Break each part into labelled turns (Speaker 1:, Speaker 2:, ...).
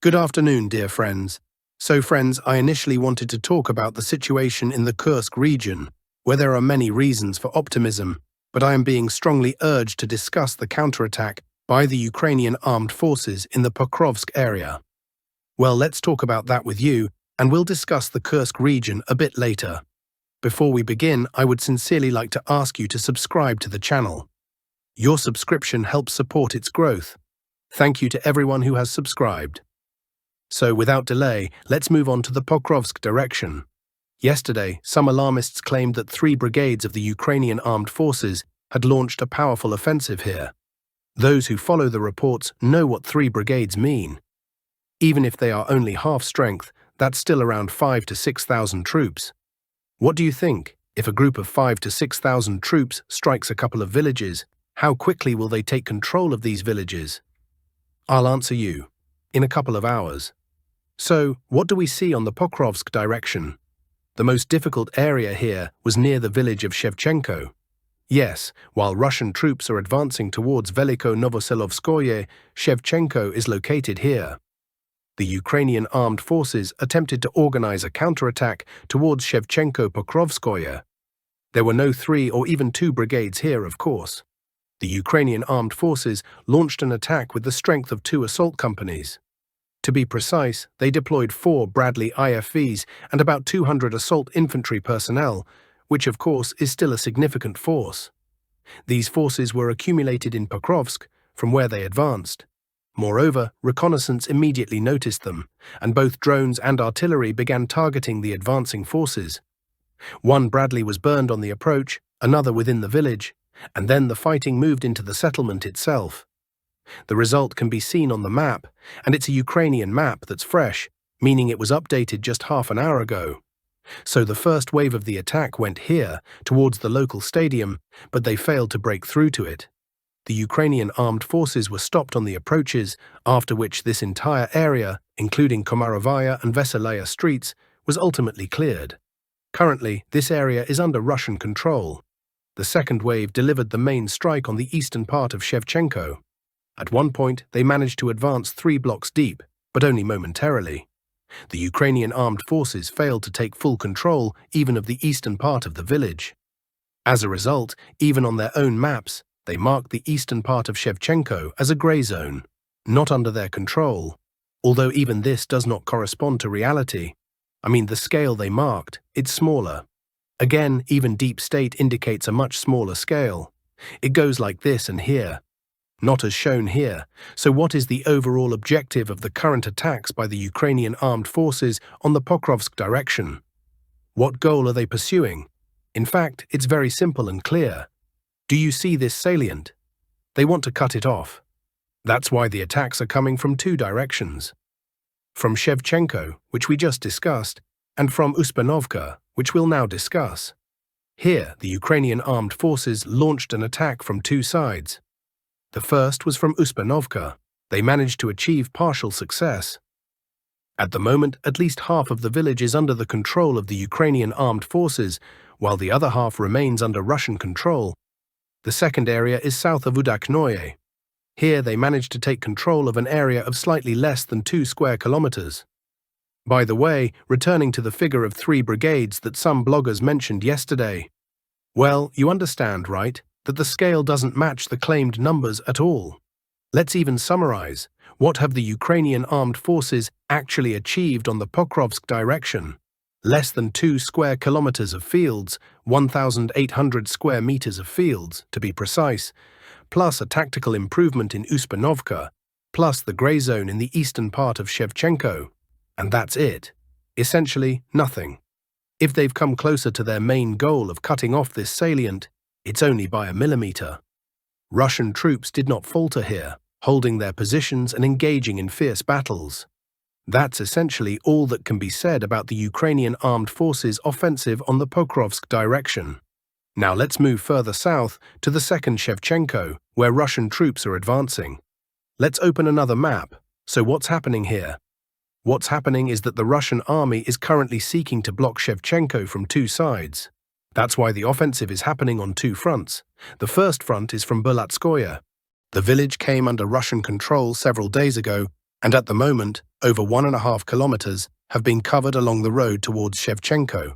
Speaker 1: Good afternoon, dear friends. So friends, I initially wanted to talk about the situation in the Kursk region, where there are many reasons for optimism, but I am being strongly urged to discuss the counterattack by the Ukrainian armed forces in the Pokrovsk area. Well, let's talk about that with you, and we'll discuss the Kursk region a bit later. Before we begin, I would sincerely like to ask you to subscribe to the channel. Your subscription helps support its growth. Thank you to everyone who has subscribed. So without delay, let's move on to the Pokrovsk direction. Yesterday, some alarmists claimed that 3 brigades of the Ukrainian armed forces had launched a powerful offensive here. Those who follow the reports know what 3 brigades mean. Even if they are only half strength, that's still around 5,000 to 6,000 troops. What do you think? If a group of 5,000 to 6,000 troops strikes a couple of villages, how quickly will they take control of these villages? I'll answer you. In a couple of hours. So, what do we see on the Pokrovsk direction? The most difficult area here was near the village of Shevchenko. Yes, while Russian troops are advancing towards Veliko Novoselovskoye, Shevchenko is located here. The Ukrainian armed forces attempted to organize a counterattack towards Shevchenko-Pokrovskoye. There were no 3 or even 2 brigades here, of course. The Ukrainian armed forces launched an attack with the strength of 2 assault companies. To be precise, they deployed 4 Bradley IFVs and about 200 assault infantry personnel, which of course is still a significant force. These forces were accumulated in Pokrovsk, from where they advanced. Moreover, reconnaissance immediately noticed them, and both drones and artillery began targeting the advancing forces. 1 Bradley was burned on the approach, another within the village, and then the fighting moved into the settlement itself. The result can be seen on the map, and it's a Ukrainian map that's fresh, meaning it was updated just half an hour ago. So the first wave of the attack went here, towards the local stadium, but they failed to break through to it. The Ukrainian armed forces were stopped on the approaches, after which this entire area, including Komarovaya and Veselaya streets, was ultimately cleared. Currently, this area is under Russian control. The second wave delivered the main strike on the eastern part of Shevchenko. At one point, they managed to advance 3 blocks deep, but only momentarily. The Ukrainian armed forces failed to take full control even of the eastern part of the village. As a result, even on their own maps, they marked the eastern part of Shevchenko as a grey zone, not under their control. Although even this does not correspond to reality. The scale they marked, it's smaller. Again, even deep state indicates a much smaller scale. It goes like this and here. Not as shown here. So what is the overall objective of the current attacks by the Ukrainian armed forces on the Pokrovsk direction? What goal are they pursuing? In fact, it's very simple and clear. Do you see this salient? They want to cut it off. That's why the attacks are coming from 2 directions. From Shevchenko, which we just discussed, and from Uspianovka, which we'll now discuss. Here, the Ukrainian armed forces launched an attack from 2 sides. The first was from Uspianovka. They managed to achieve partial success. At the moment, at least half of the village is under the control of the Ukrainian armed forces, while the other half remains under Russian control. The second area is south of Udaknoye. Here they managed to take control of an area of slightly less than 2 square kilometers. By the way, returning to the figure of 3 brigades that some bloggers mentioned yesterday. Well, you understand, right? That the scale doesn't match the claimed numbers at all. Let's even summarize. What have the Ukrainian armed forces actually achieved on the Pokrovsk direction? Less than 2 square kilometers of fields, 1,800 square meters of fields, to be precise, plus a tactical improvement in Uspianovka, plus the grey zone in the eastern part of Shevchenko. And that's it. Essentially, nothing. If they've come closer to their main goal of cutting off this salient, it's only by a millimeter. Russian troops did not falter here, holding their positions and engaging in fierce battles. That's essentially all that can be said about the Ukrainian armed forces' offensive on the Pokrovsk direction. Now let's move further south to the second Shevchenko, where Russian troops are advancing. Let's open another map. So what's happening here? What's happening is that the Russian army is currently seeking to block Shevchenko from 2 sides. That's why the offensive is happening on 2 fronts. The first front is from Belatskoye. The village came under Russian control several days ago, and at the moment, over 1.5 kilometers, have been covered along the road towards Shevchenko.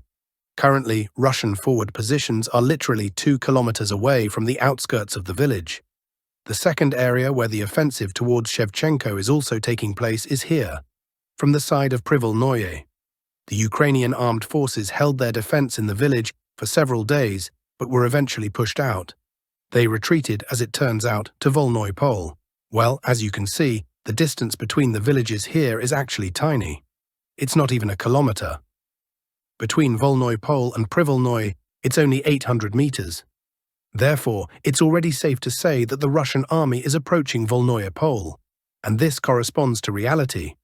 Speaker 1: Currently, Russian forward positions are literally 2 kilometers away from the outskirts of the village. The second area where the offensive towards Shevchenko is also taking place is here, from the side of Privolnoye. The Ukrainian armed forces held their defense in the village for several days, but were eventually pushed out. They retreated, as it turns out, to Volnoy Pole. Well, as you can see, the distance between the villages here is actually tiny. It's not even a kilometer. Between Volnoy Pole and Privolnoye, it's only 800 meters. Therefore, it's already safe to say that the Russian army is approaching Volnoye Pole, and this corresponds to reality.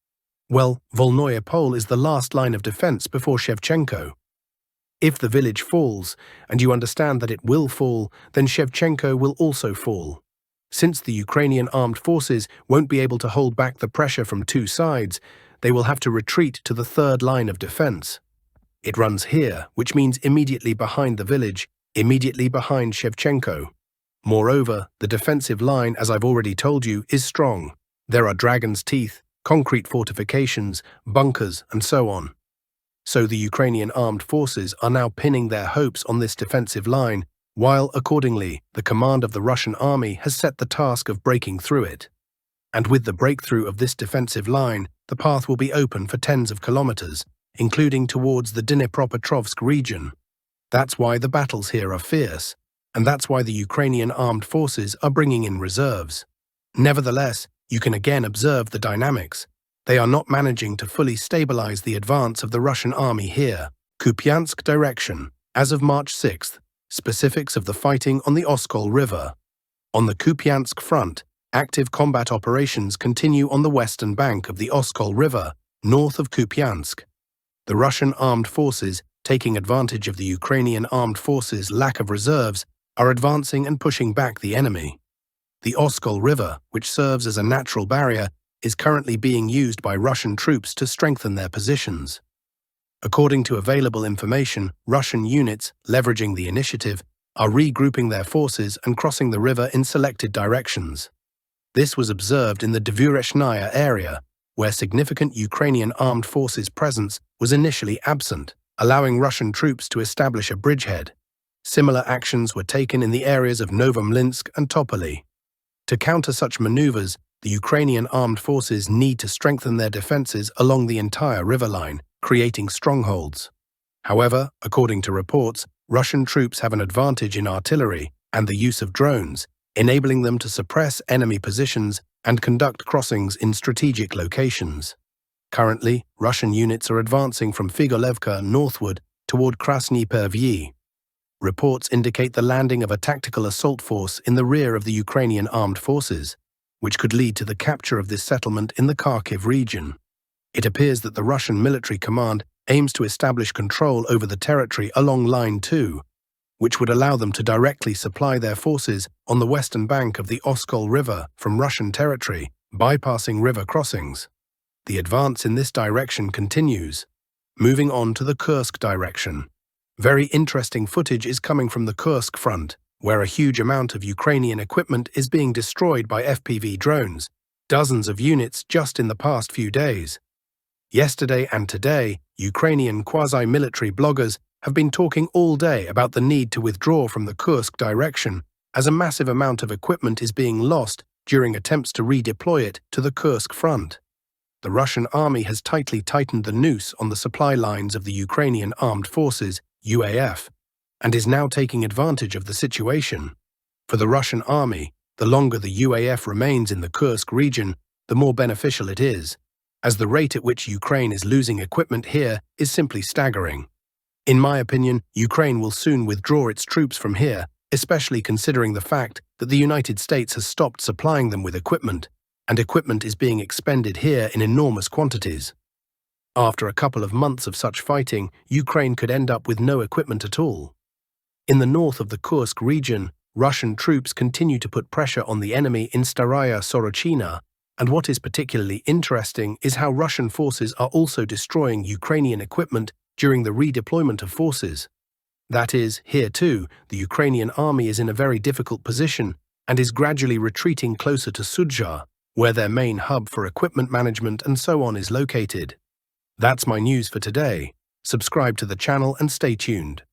Speaker 1: Well, Volnoye Pole is the last line of defense before Shevchenko. If the village falls, and you understand that it will fall, then Shevchenko will also fall. Since the Ukrainian armed forces won't be able to hold back the pressure from two sides, they will have to retreat to the third line of defense. It runs here, which means immediately behind the village, immediately behind Shevchenko. Moreover, the defensive line, as I've already told you, is strong. There are dragon's teeth, concrete fortifications, bunkers, and so on. So the Ukrainian armed forces are now pinning their hopes on this defensive line, while, accordingly, the command of the Russian army has set the task of breaking through it. And with the breakthrough of this defensive line, the path will be open for tens of kilometers, including towards the Dnipropetrovsk region. That's why the battles here are fierce, and that's why the Ukrainian armed forces are bringing in reserves. Nevertheless, you can again observe the dynamics. They are not managing to fully stabilize the advance of the Russian army here. Kupiansk direction, as of March 6th, specifics of the fighting on the Oskol River. On the Kupiansk front, active combat operations continue on the western bank of the Oskol River, north of Kupiansk. The Russian armed forces, taking advantage of the Ukrainian armed forces' lack of reserves, are advancing and pushing back the enemy. The Oskol River, which serves as a natural barrier, is currently being used by Russian troops to strengthen their positions. According to available information, Russian units, leveraging the initiative, are regrouping their forces and crossing the river in selected directions. This was observed in the Dvureshnya area, where significant Ukrainian armed forces' presence was initially absent, allowing Russian troops to establish a bridgehead. Similar actions were taken in the areas of Novomlinsk and Topoly. To counter such maneuvers, the Ukrainian armed forces need to strengthen their defenses along the entire river line, creating strongholds. However, according to reports, Russian troops have an advantage in artillery and the use of drones, enabling them to suppress enemy positions and conduct crossings in strategic locations. Currently, Russian units are advancing from Figolevka northward toward Krasny Pervyi. Reports indicate the landing of a tactical assault force in the rear of the Ukrainian armed forces, which could lead to the capture of this settlement in the Kharkiv region. It appears that the Russian military command aims to establish control over the territory along Line 2, which would allow them to directly supply their forces on the western bank of the Oskol River from Russian territory, bypassing river crossings. The advance in this direction continues. Moving on to the Kursk direction. Very interesting footage is coming from the Kursk front, where a huge amount of Ukrainian equipment is being destroyed by FPV drones, dozens of units just in the past few days. Yesterday and today, Ukrainian quasi-military bloggers have been talking all day about the need to withdraw from the Kursk direction, as a massive amount of equipment is being lost during attempts to redeploy it to the Kursk front. The Russian army has tightly tightened the noose on the supply lines of the Ukrainian Armed Forces, UAF, and is now taking advantage of the situation. For the Russian army, the longer the UAF remains in the Kursk region, the more beneficial it is, as the rate at which Ukraine is losing equipment here is simply staggering. In my opinion, Ukraine will soon withdraw its troops from here, especially considering the fact that the United States has stopped supplying them with equipment, and equipment is being expended here in enormous quantities. After a couple of months of such fighting, Ukraine could end up with no equipment at all. In the north of the Kursk region, Russian troops continue to put pressure on the enemy in Staraya Sorochina, and what is particularly interesting is how Russian forces are also destroying Ukrainian equipment during the redeployment of forces. That is, here too, the Ukrainian army is in a very difficult position and is gradually retreating closer to Sudzha, where their main hub for equipment management and so on is located. That's my news for today. Subscribe to the channel and stay tuned.